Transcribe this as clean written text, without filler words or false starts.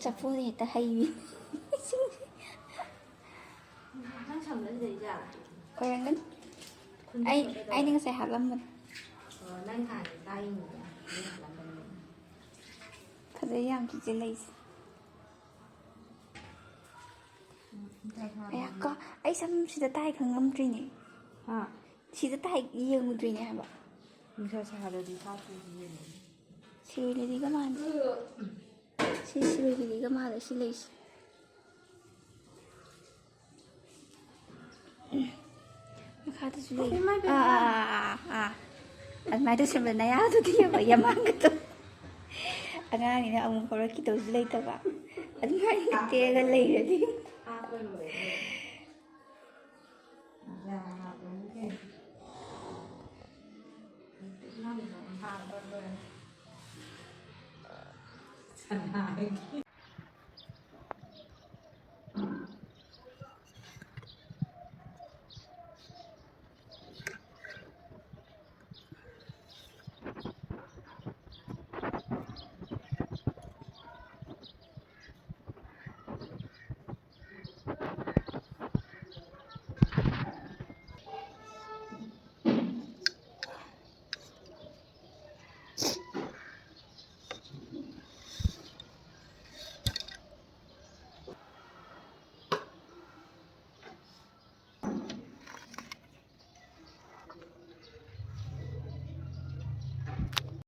ꯆꯐꯨꯗ ꯍꯦꯛꯇ ꯍꯩꯕꯤ ꯅꯪ ꯁꯝꯅꯁꯤꯗꯩꯖꯥ ꯑꯣꯏꯔꯝꯒꯅꯤ ꯑꯩꯅ ꯉꯁꯥꯏ ꯍꯥꯞꯂꯝꯕꯅꯦ ꯅꯪ ꯍꯥꯟꯅ ꯇꯥꯏꯅꯤꯗ ꯍꯥꯞꯂꯝꯕꯅꯤ ꯐꯖꯩ ꯌꯥꯝ ꯆꯤꯆꯦ ꯂꯩꯁꯦ ꯑꯩꯍꯥꯛꯀ ꯑꯩ ꯁꯝꯁꯤꯗ ꯇꯥꯏ ꯈꯪꯉꯝꯗ꯭ꯔꯤꯅꯦ ꯁꯤꯗ ꯇꯥꯏ ꯌꯦꯡꯉꯨꯗ꯭ꯔꯤꯅꯦ ꯍꯥꯏꯕ ꯅꯨꯡꯁꯥ ꯁꯥꯔꯗꯤ ꯍꯥꯞꯄꯨꯗꯤ ꯁꯤꯔꯣꯏ ꯂꯤꯂꯤꯒ ꯃꯥꯜꯂꯦ ꯁꯤ ꯁꯤꯔꯣꯏ ꯂꯤꯂꯤꯒ ꯃꯥꯜꯂꯦ ꯁꯤ ꯂꯩꯁꯦ ꯃꯈꯥꯗꯁꯨ ꯂꯩ ꯑꯗꯨꯃꯥꯏꯅ ꯇꯧꯁꯟꯕ ꯅꯌꯥꯗꯨꯗꯤ ꯌꯥꯝꯃꯥꯡꯒꯗꯣ ꯑꯉꯥꯡꯅꯤꯅ ꯑꯃꯨꯛ ꯍꯧꯔꯛꯈꯤꯗꯧꯁꯨ ꯂꯩꯇꯕ ꯑꯗꯨꯃꯥꯏꯅ ꯇꯦꯛꯑꯒ ꯂꯩꯔꯗꯤ